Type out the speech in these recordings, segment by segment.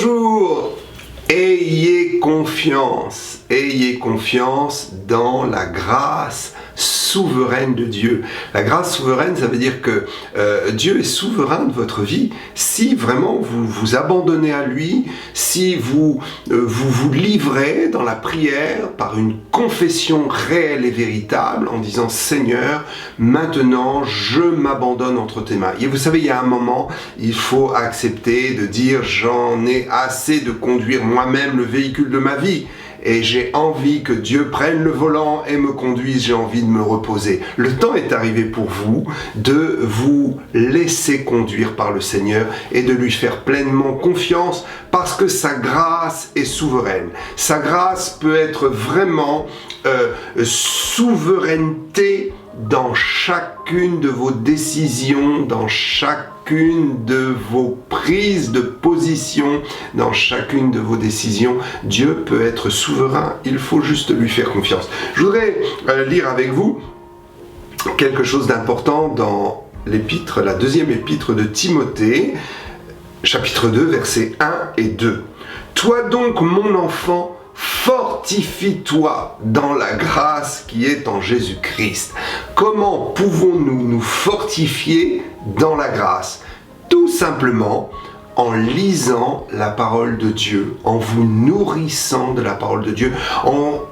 Bonjour, ayez confiance dans la grâce souveraine de Dieu. La grâce souveraine, ça veut dire que Dieu est souverain de votre vie si vraiment vous vous abandonnez à lui, si vous vous livrez dans la prière par une confession réelle et véritable en disant « Seigneur, maintenant je m'abandonne entre tes mains ». Et vous savez, il y a un moment, il faut accepter de dire « J'en ai assez de conduire moi-même le véhicule de ma vie ». Et j'ai envie que Dieu prenne le volant et me conduise, j'ai envie de me reposer. Le temps est arrivé pour vous de vous laisser conduire par le Seigneur et de lui faire pleinement confiance parce que sa grâce est souveraine. Sa grâce peut être vraiment souveraineté dans chacune de vos décisions, dans chacune de vos prises de position, dans chacune de vos décisions. Dieu peut être souverain, il faut juste lui faire confiance. Je voudrais lire avec vous quelque chose d'important dans l'épître, la deuxième épître de Timothée, chapitre 2, versets 1 et 2. « Toi donc, mon enfant, fortifie-toi dans la grâce qui est en Jésus-Christ. » Comment pouvons-nous nous fortifier dans la grâce? Tout simplement en lisant la parole de Dieu, en vous nourrissant de la parole de Dieu, en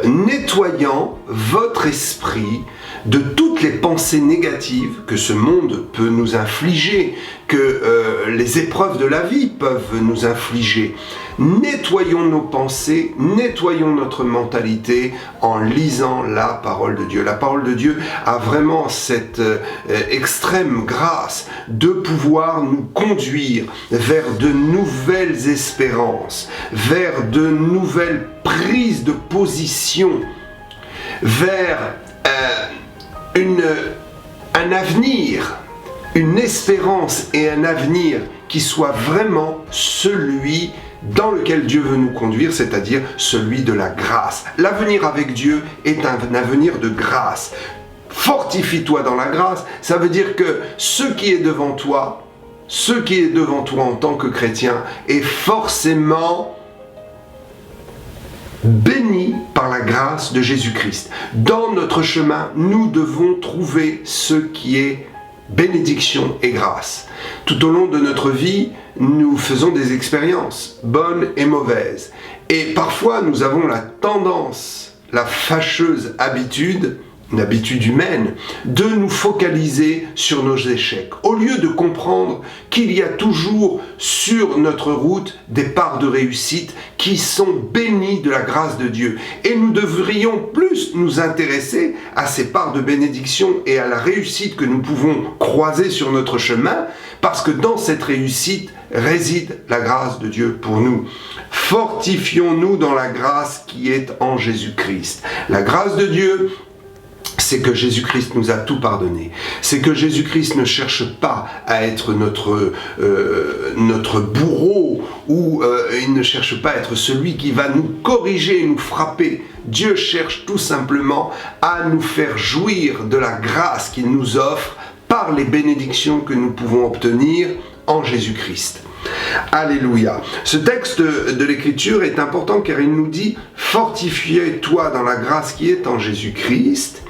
nettoyant votre esprit de toutes les pensées négatives que ce monde peut nous infliger, que les épreuves de la vie peuvent nous infliger. Nettoyons nos pensées, nettoyons notre mentalité en lisant la parole de Dieu. La parole de Dieu a vraiment cette extrême grâce de pouvoir nous conduire vers de nouvelles espérances, vers de nouvelles prises de position, vers un avenir, une espérance et un avenir qui soit vraiment celui dans lequel Dieu veut nous conduire, c'est-à-dire celui de la grâce. L'avenir avec Dieu est un avenir de grâce. Fortifie-toi dans la grâce, ça veut dire que ce qui est devant toi en tant que chrétien est forcément béni par la grâce de Jésus-Christ. Dans notre chemin, nous devons trouver ce qui est bénédiction et grâce. Tout au long de notre vie, nous faisons des expériences, bonnes et mauvaises. Et parfois, nous avons la tendance, la fâcheuse habitude, une habitude humaine, de nous focaliser sur nos échecs. Au lieu de comprendre qu'il y a toujours sur notre route des parts de réussite qui sont bénies de la grâce de Dieu. Et nous devrions plus nous intéresser à ces parts de bénédiction et à la réussite que nous pouvons croiser sur notre chemin, parce que dans cette réussite réside la grâce de Dieu pour nous. Fortifions-nous dans la grâce qui est en Jésus-Christ. La grâce de Dieu, c'est que Jésus-Christ nous a tout pardonné. C'est que Jésus-Christ ne cherche pas à être notre bourreau ou il ne cherche pas à être celui qui va nous corriger et nous frapper. Dieu cherche tout simplement à nous faire jouir de la grâce qu'il nous offre par les bénédictions que nous pouvons obtenir en Jésus-Christ. Alléluia. Ce texte de l'Écriture est important car il nous dit « Fortifie-toi dans la grâce qui est en Jésus-Christ ».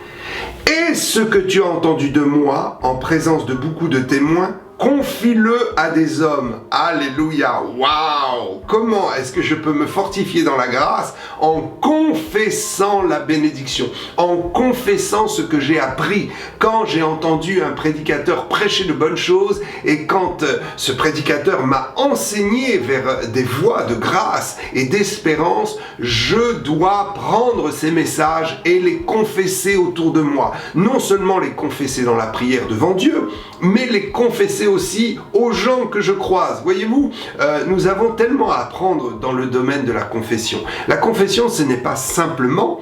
Et ce que tu as entendu de moi, en présence de beaucoup de témoins, confie-le à des hommes. Alléluia. Waouh! Comment est-ce que je peux me fortifier dans la grâce? En confessant la bénédiction, en confessant ce que j'ai appris. Quand j'ai entendu un prédicateur prêcher de bonnes choses et quand ce prédicateur m'a enseigné vers des voies de grâce et d'espérance, je dois prendre ces messages et les confesser autour de moi. Non seulement les confesser dans la prière devant Dieu, mais les confesser aussi aux gens que je croise. Voyez-vous, nous avons tellement à apprendre dans le domaine de la confession. La confession, ce n'est pas simplement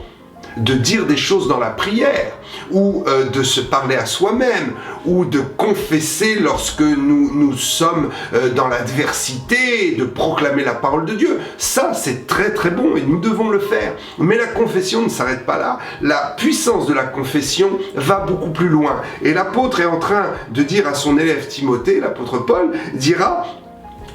de dire des choses dans la prière, ou de se parler à soi-même, ou de confesser lorsque nous sommes dans l'adversité, de proclamer la parole de Dieu. Ça, c'est très très bon et nous devons le faire. Mais la confession ne s'arrête pas là. La puissance de la confession va beaucoup plus loin. Et l'apôtre est en train de dire à son élève Timothée, l'apôtre Paul, dira: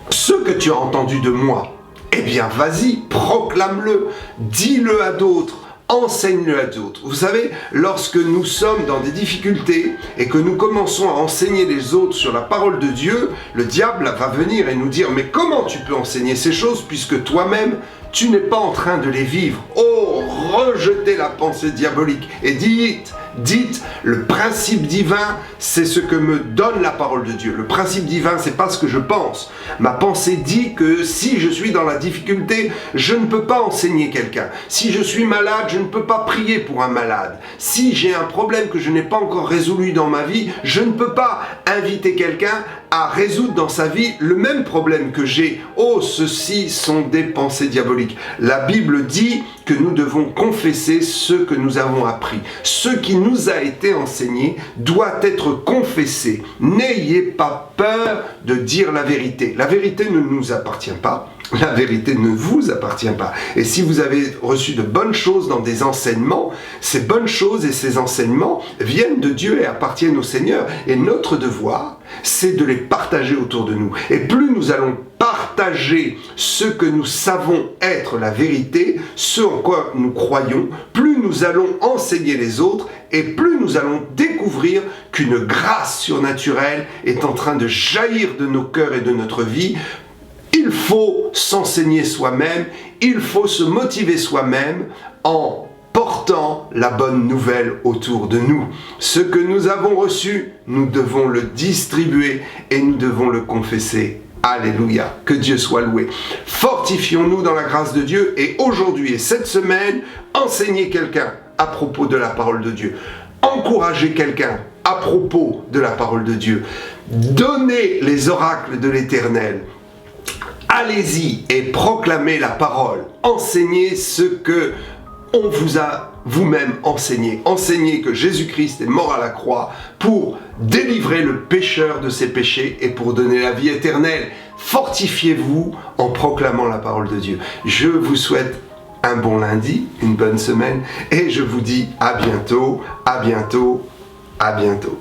ce que tu as entendu de moi, eh bien vas-y, proclame-le, dis-le à d'autres, enseigne-le à d'autres. Vous savez, lorsque nous sommes dans des difficultés et que nous commençons à enseigner les autres sur la parole de Dieu, le diable va venir et nous dire « Mais comment tu peux enseigner ces choses puisque toi-même, tu n'es pas en train de les vivre ?» Oh, rejetez la pensée diabolique et dites, le principe divin, c'est ce que me donne la parole de Dieu. Le principe divin, c'est pas ce que je pense. Ma pensée dit que si je suis dans la difficulté, je ne peux pas enseigner quelqu'un. Si je suis malade, je ne peux pas prier pour un malade. Si j'ai un problème que je n'ai pas encore résolu dans ma vie, je ne peux pas inviter quelqu'un à résoudre dans sa vie le même problème que j'ai. Oh, ceci sont des pensées diaboliques. La Bible dit que nous devons confesser ce que nous avons appris. Ce qui nous a été enseigné doit être confessé. N'ayez pas peur de dire la vérité. La vérité ne nous appartient pas. La vérité ne vous appartient pas. Et si vous avez reçu de bonnes choses dans des enseignements, ces bonnes choses et ces enseignements viennent de Dieu et appartiennent au Seigneur. Et notre devoir, c'est de les partager autour de nous. Et plus nous allons partager ce que nous savons être la vérité, ce en quoi nous croyons, plus nous allons enseigner les autres et plus nous allons découvrir qu'une grâce surnaturelle est en train de jaillir de nos cœurs et de notre vie. Il faut s'enseigner soi-même, il faut se motiver soi-même en portant la bonne nouvelle autour de nous. Ce que nous avons reçu, nous devons le distribuer et nous devons le confesser. Alléluia, que Dieu soit loué. Fortifions-nous dans la grâce de Dieu et aujourd'hui et cette semaine, enseignez quelqu'un à propos de la parole de Dieu. Encouragez quelqu'un à propos de la parole de Dieu. Donnez les oracles de l'Éternel. Allez-y et proclamez la parole. Enseignez ce que on vous a vous-même enseigné. Enseignez que Jésus-Christ est mort à la croix pour délivrer le pécheur de ses péchés et pour donner la vie éternelle. Fortifiez-vous en proclamant la parole de Dieu. Je vous souhaite un bon lundi, une bonne semaine et je vous dis à bientôt, à bientôt, à bientôt.